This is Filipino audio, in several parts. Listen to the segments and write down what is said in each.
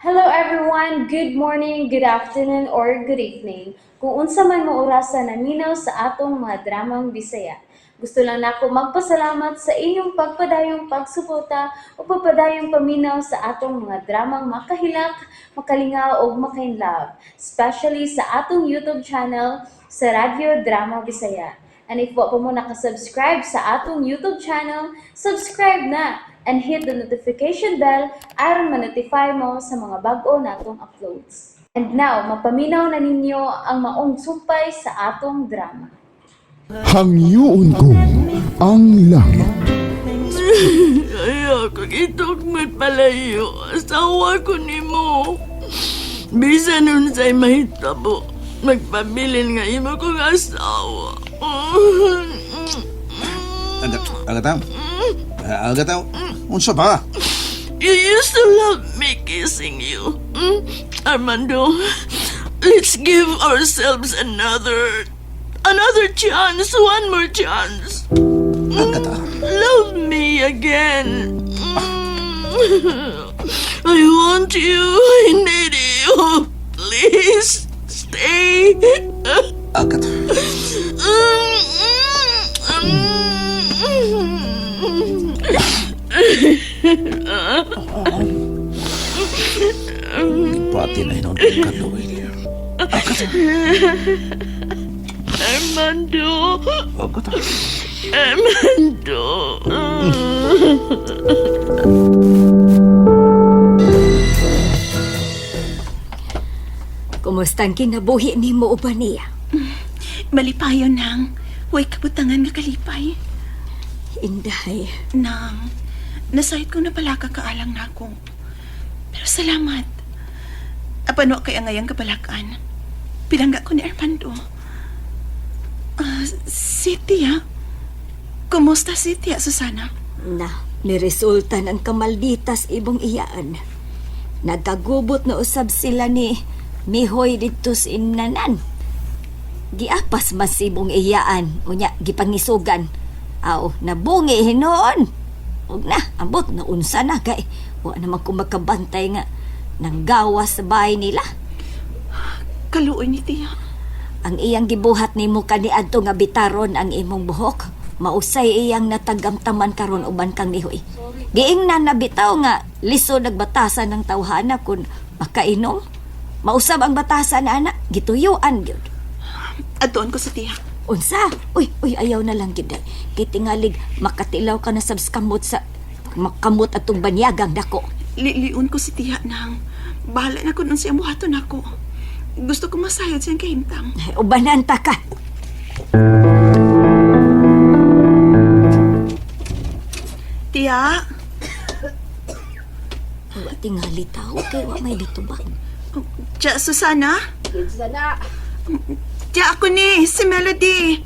Hello everyone, good morning, good afternoon, or good evening. Kung unsa man mo orasan naminaw sa atong mga dramang Bisaya. Gusto lang nako magpasalamat sa inyong pagpadayong pagsuporta o pagpadayong paminaw sa atong mga dramang makahilak, makalingaw o makainlove, especially sa atong YouTube channel sa Radyo Drama Bisaya. And if wa pa mo nakasubscribe sa atong YouTube channel, subscribe na and hit the notification bell aron ma-notify mo sa mga bag-o natong uploads. And now, mapaminaw na ninyo ang maong sumpay sa atong drama. Hangyoon ko ang langit. Ayaw ko itugmat palayo. Asawa ko ni mo. Bisa nun sa'y mahitabo. Magpabilin nga imo kong asawa. Agataw, unsa ba? You used to love me kissing you. Armando, let's give ourselves another chance, one more chance. Agataw. Love me again. I want you. I need you. Please stay. Agataw. Pati na hinon kong kaluwi. Armando. Agataw. Armando. Kumustang kinabuhi ni mo uban niya? Malipayon nang. Huwag kabutangan nga kalipay. Inday, Nang, nasayit ko na pala kakaalang na ako. Pero salamat. Apano kay ngayang kabalakan. Pilangga ko ni Armando. Si Tia. Kumusta si Tia, Susana? na, niresulta ng kamalditas ibong iyaan. Nagkagubot na usab sila ni Mihoy dito sa inanan. Giapas masibong iyaan, unya gipangisugan. Aw, nabungi hinon. Huwag na, ambot na unsa na kay. Huwag naman kung makabantay nga nang gawas sa bahay nila. Kaluoy ni Tia. Ang iyang gibuhat nimo kaniadto nga bitaron ang imong buhok. Mausay iyang natagamtaman karon uban kang nihoy. Giingnan na bitaw nga lisod nagbatasan ng tawhana kun makainom. Mausab ang batasan na anak, gituyuan gyud. Adoon ko sa Tia. Unsa? Uy, ayaw na lang gid. Kitingalig makatilaw ka na sa kamot sa makamot atong banyagang dako. Liliun ko si Tia nang. Bahala na ko nun siya buhaton ako. Gusto ko masayod siyang kahimtang. Ay, ubanan ta ka. Tia, Wa tingali tao kay wa may ditubag. Tia Susana? Sana! Tia ako ni, si Melody.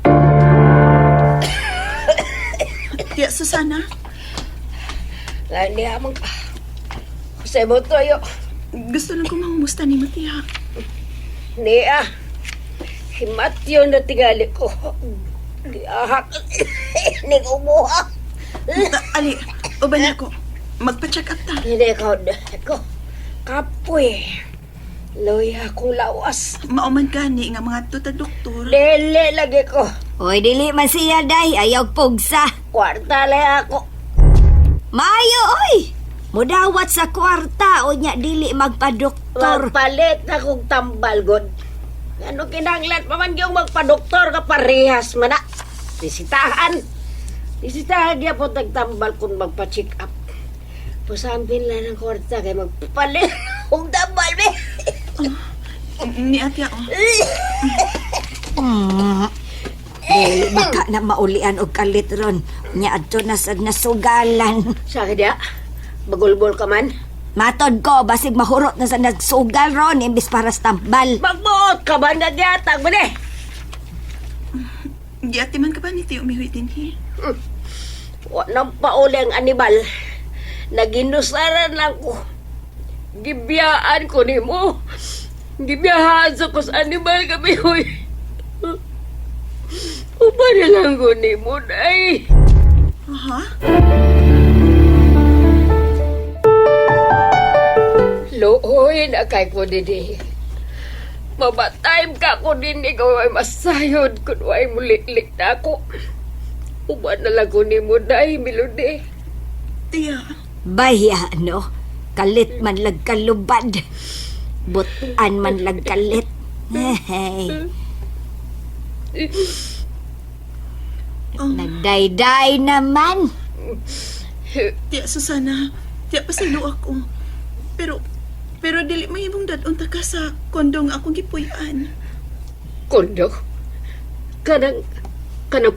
Tia Susana? Lani amang sa mo toyo. Gusto lang ko mangumusta ni mo, Tia. Nia. Himat yun na tingali ko. Ahak. Ni umuha. Ali, uban ako. Magpa-check up ta. Hindi ko. Kapoy. Loya akong lawas. Mauman gani nga mga tutag doktor. Dele lagi ko. Oy, dili man siya day, ayaw pugsa. Kwarta lay ako. Mayo oy. Mudawat sa kwarta o nya dili magpadoktor. Magpalit na kong tambal, God. Ano kinanglan pa man yung magpa-doktor ka parehas man na. Disitahan. Disitahan niya po tagtambal kung magpa-check up. Pusampin lang ng kwarta kay magpapalit kong tambal, be. Ni ate ako. Dili baka na maulian og kalit ron. Nya adto na sa nasugalan. Sa kanya, bagulbol ka man. Matod ko, basig mahurot na sa nagsugal ron, imbis para sa tambal. Magbuot ka ba na diyatag mo ne? Di ate man ka ba ni Tio umiwi din hi? Nang pauli ang animal. Naginusaran lang ko. Gibiyaan ko ni mo. Gibiyahan sa ko sa animal kami, huy. Upa na lang ko ni mo, day. Ha? Looy na kay ko didi. Mamatime ka ko din ikaw ay masayod kung ay muliklik na ako. Uban na lang ko ni mo day, Melody. Tiya, Baya, no? Kalit man lagkalubad. Butan man lagkalit. Hey. Nagdayday naman. tiya Susana, tiya pasalo ako. Pero dili may imong dadunta ka sa kondong akong gipuy-an. Kondo? Kanang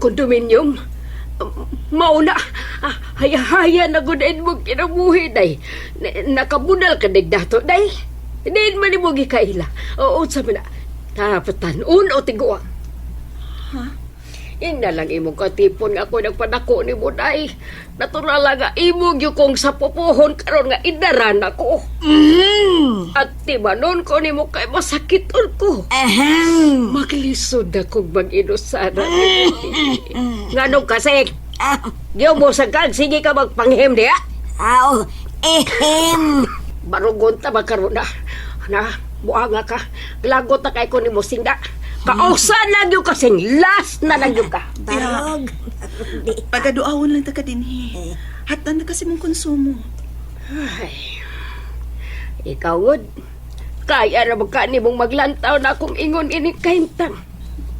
kondominium? Mauna, haya-haya na gudain mo kinabuhi, day. Nakabunal ka dato, day. Hindi man mo gikaila. Oo, sa mana. Tapatan, o tiguang. Ha? Yung na lang imong katipon nga ako nagpadako ni mo, day. Natural lang nga imong yung kong sa pupuhon karon nga idaran ako. At timanon ko ni mo kay masakiton ko. Ahem. Maglisod akong mag-inusara. Nganong kasi, diyo mo sagad, sige ka magpanghim diya. Aw, ehem. Barugon ta magkaroon na. Buanga ka. Glagot na kay ko ni mo singda. Kausan lang yung kasing last na lang yung ka. Barog. Pagaduawon lang ta ka dinhi. Hatan na kasi mong konsumo. Ay, ikaw, Wood. Kaya na magkani mong maglantaw na akong ingon inikahintang.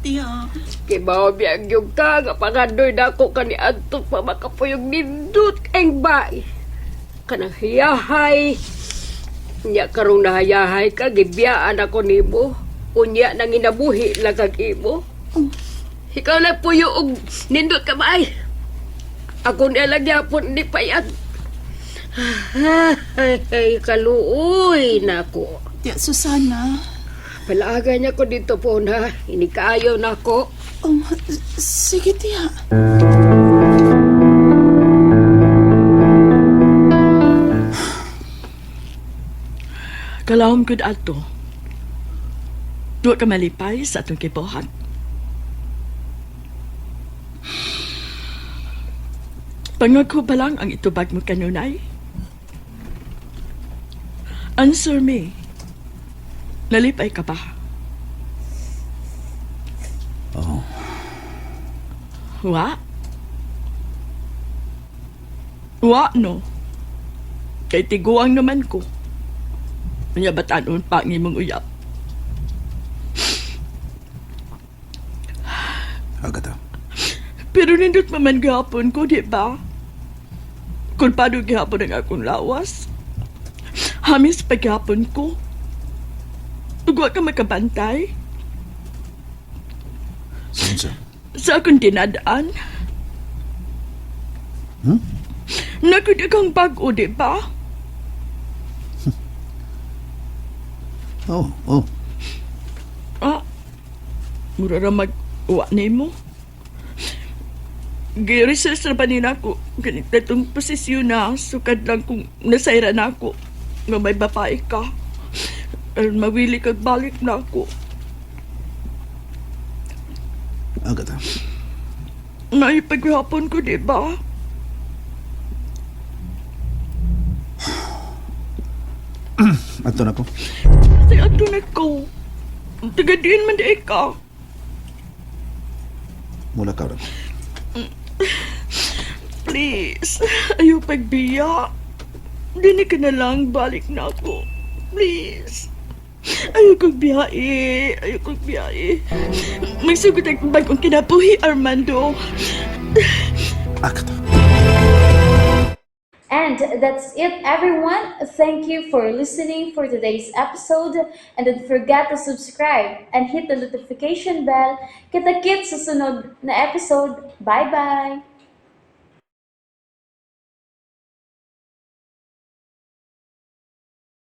Tiya, Kibaw biyag yung ka, nga pangadoy na ako kani Anto pa makapuyog nindot ang bay. Kanang hiyahay. Nya karong nahayahay ka, gibiyaan ako nimo. Unya nang inabuhi lang kag imo. Ikaw lang puyo og nindot ka bay. Ako nilang yapon ni payag. Ay, kaluoy na ako. tiya Susana. Palaga niya ko dito po na. Inikaayaw na ako. Sige tiya. Kalawom gud ato. Duwa ka malipay sa atong kibuhan. Pangag ko ba lang ang itubag mo kanunay? Answer me. Nalipay ka ba? Oo. Wa? Wa no. Kay tiguang naman ko. Unya batanon pa ang imong uyap. Agata. Pero nindot maman gihapon ko, di ba? Kulpado gihapon ang akong lawas. Hamis pa gihapon ko. Ugwa ka makabantay. Sinsa? Sa akong dinadaan. Nakudagang bago, di ba? Oo. Ah, mura ra mag-uwa nimo. Gi-research na pa nila ako. Ganit na itong posisyon na sukad lang kung nasayra na ako. Nga may babae ka. At mawili kag balik na ako. Agata. Naipaghapon ko, di ba? Ato na ko. Kasi ato na ko. Tagadiin man di ka. Mula ka rin. Please, ayaw pagbiya. Dini ka na lang, balik na ako. Please. Ayaw kong biyahe. Ayaw kong biyahe. Magsugod ang bagong kinabuhi, Armando. Agata. And that's it, everyone. Thank you for listening for today's episode. And don't forget to subscribe and hit the notification bell. Kita-kits sa sunod na episode. Bye-bye!